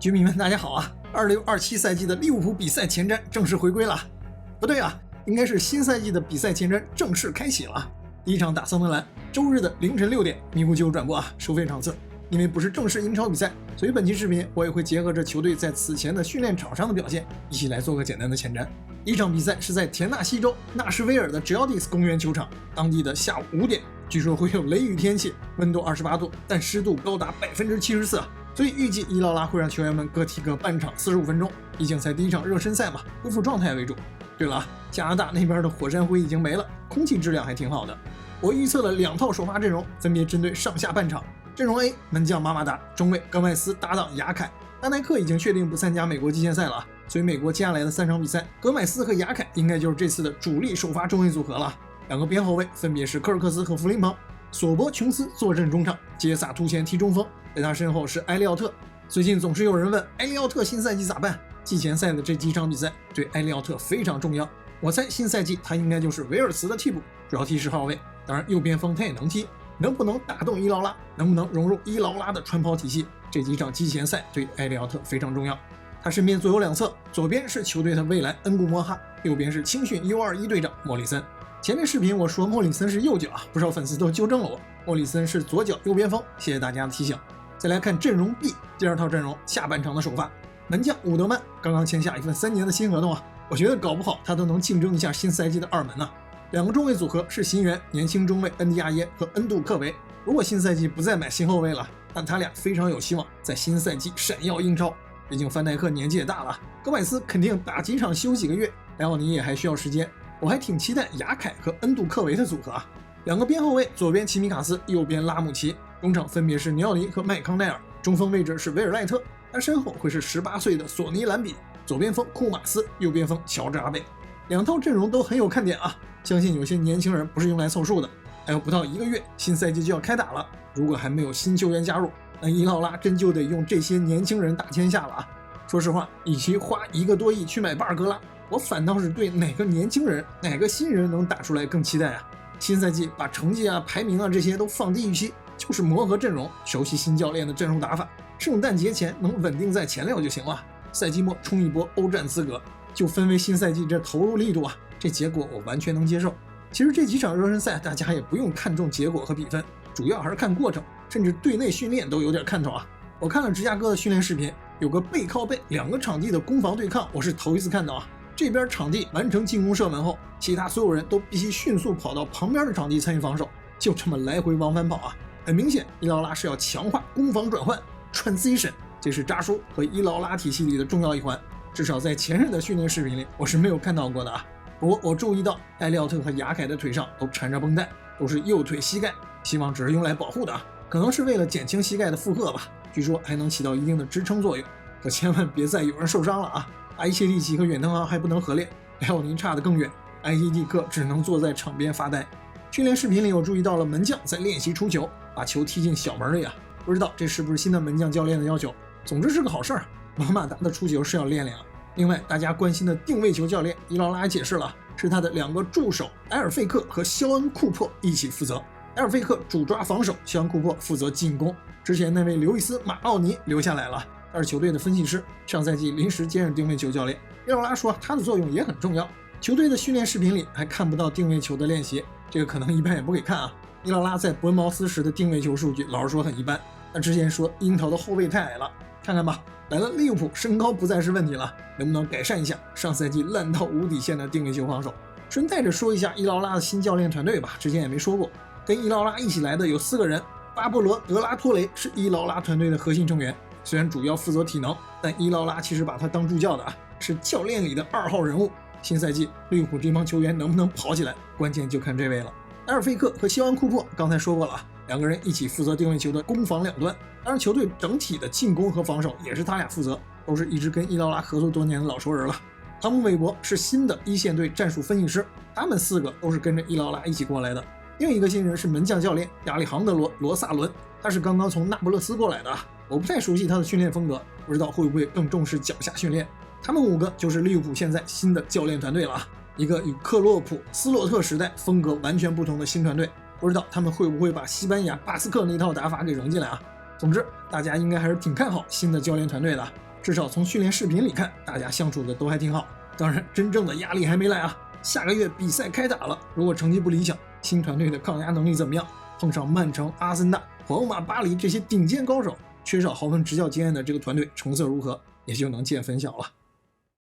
居民们，大家好啊！26-27赛季的利物浦比赛前瞻正式回归了。不对啊，应该是新赛季的比赛前瞻正式开启了。第一场打桑德兰，周日的凌晨6点，咪咕就有转播啊，收费场次。因为不是正式英超比赛，所以本期视频我也会结合着球队在此前的训练场上的表现，一起来做个简单的前瞻。第一场比赛是在田纳西州纳什维尔的 Geodis 公园球场，当地的下午5点，据说会有雷雨天气，温度28度，但湿度高达74%啊。所以预计伊劳拉会让球员们各踢个半场45分钟，毕竟才第一场热身赛嘛，恢复状态为主。对了啊，加拿大那边的火山灰已经没了，空气质量还挺好的。我预测了2套首发阵容，分别针对上下半场。阵容 A 门将马马达，中卫戈麦斯搭档雅凯。丹奈克已经确定不参加美国季前赛了啊，所以美国接下来的3场比赛，戈麦斯和雅凯应该就是这次的主力首发中卫组合了。2个边后卫分别是科尔克斯和弗林庞，索博琼斯坐镇中场，杰萨图前踢中锋，在他身后是埃利奥特。最近总是有人问埃利奥特新赛季咋办？季前赛的这几场比赛对埃利奥特非常重要。我猜新赛季他应该就是维尔茨的替补，主要踢10号位，当然右边锋他也能踢。能不能打动伊劳拉，能不能融入伊劳拉的传跑体系，这几场季前赛对埃利奥特非常重要。他身边左右两侧，左边是球队的未来恩古莫哈，右边是青训 U21 队长莫里森。前面视频我说莫里森是右脚啊，不少粉丝都纠正了我，莫里森是左脚右边锋，谢谢大家的提醒。再来看阵容 B， 第2套阵容下半场的首发，门将伍德曼刚刚签下一份3年的新合同啊，我觉得搞不好他都能竞争一下新赛季的2门呢。2个中卫组合是新援年轻中卫恩迪亚耶和恩杜克维。如果新赛季不再买新后卫了，但他俩非常有希望在新赛季闪耀英超。毕竟范戴克年纪也大了，戈麦斯肯定打几场休几个月，莱奥尼也还需要时间。我还挺期待雅凯和恩杜克维的组合啊。2个边后卫，左边齐米卡斯，右边拉姆齐，中场分别是尼奥尼和麦康奈尔，中锋位置是维尔赖特，他身后会是18岁的索尼兰比，左边锋库马斯，右边锋乔治阿贝。2套阵容都很有看点啊，相信有些年轻人不是用来凑数的。还有不到1个月，新赛季就要开打了，如果还没有新球员加入，那伊劳拉真就得用这些年轻人打天下了啊！说实话，与其花1个多亿去买巴尔格拉，我反倒是对哪个年轻人、哪个新人能打出来更期待啊！新赛季把成绩啊、排名啊这些都放低预期，就是磨合阵容，熟悉新教练的阵容打法，圣诞节前能稳定在前6就行了。赛季末冲一波欧战资格，就分为新赛季这投入力度啊，这结果我完全能接受。其实这几场热身赛大家也不用看重结果和比分，主要还是看过程，甚至队内训练都有点看头啊。我看了芝加哥的训练视频，有个背靠背2个场地的攻防对抗，我是头一次看到啊。这边场地完成进攻射门后，其他所有人都必须迅速跑到旁边的场地参与防守，就这么来回往返跑啊。很明显，伊劳拉是要强化攻防转换 transition， 这是扎叔和伊劳拉体系里的重要一环，至少在前任的训练视频里我是没有看到过的啊。不过我注意到埃利奥特和雅凯的腿上都缠着绷带，都是右腿膝盖，希望只是用来保护的啊，可能是为了减轻膝盖的负荷吧，据说还能起到一定的支撑作用，可千万别再有人受伤了啊！埃切利奇和远藤航还不能合练，莱奥尼差得更远，埃伊蒂克只能坐在场边发呆。训练视频里我注意到了门将在练习出球，把球踢进小门里啊，不知道这是不是新的门将教练的要求，总之是个好事儿。马马达的出球是要练练啊。另外，大家关心的定位球教练伊劳拉解释了，是他的2个助手埃尔费克和肖恩库珀一起负责。埃尔费克主抓防守，肖恩库珀负责进攻。之前那位刘易斯马奥尼留下来了，他是球队的分析师，上赛季临时兼任定位球教练。伊劳拉说他的作用也很重要。球队的训练视频里还看不到定位球的练习，这个可能一般也不给看啊。伊劳拉在伯恩茅斯时的定位球数据，老实说很一般。他之前说樱桃的后卫太矮了，看看吧。来了利物浦，身高不再是问题了，能不能改善一下上赛季烂到无底线的定位球防守？顺带着说一下伊劳拉的新教练团队吧，之前也没说过。跟伊劳拉一起来的有4个人，巴勃罗·德拉托雷是伊劳拉团队的核心成员，虽然主要负责体能，但伊劳拉其实把他当助教的啊，是教练里的2号人物。新赛季利物浦这帮球员能不能跑起来，关键就看这位了。埃尔费克和肖恩库珀刚才说过了啊，2个人一起负责定位球的攻防两端，当然球队整体的进攻和防守也是他俩负责，都是一直跟伊劳拉合作多年的老熟人了。汤姆·韦伯是新的一线队战术分析师，他们4个都是跟着伊劳拉一起过来的。另一个新人是门将教练亚历杭德罗·罗萨伦，他是刚刚从那不勒斯过来的，我不太熟悉他的训练风格，不知道会不会更重视脚下训练。他们5个就是利物浦现在新的教练团队了啊，一个与克洛普、斯洛特时代风格完全不同的新团队，不知道他们会不会把西班牙巴斯克那套打法给融进来啊？总之，大家应该还是挺看好新的教练团队的。至少从训练视频里看，大家相处的都还挺好。当然，真正的压力还没来啊！下个月比赛开打了，如果成绩不理想，新团队的抗压能力怎么样？碰上曼城、阿森纳、皇马、巴黎这些顶尖高手，缺少豪门执教经验的这个团队成色如何，也就能见分晓了。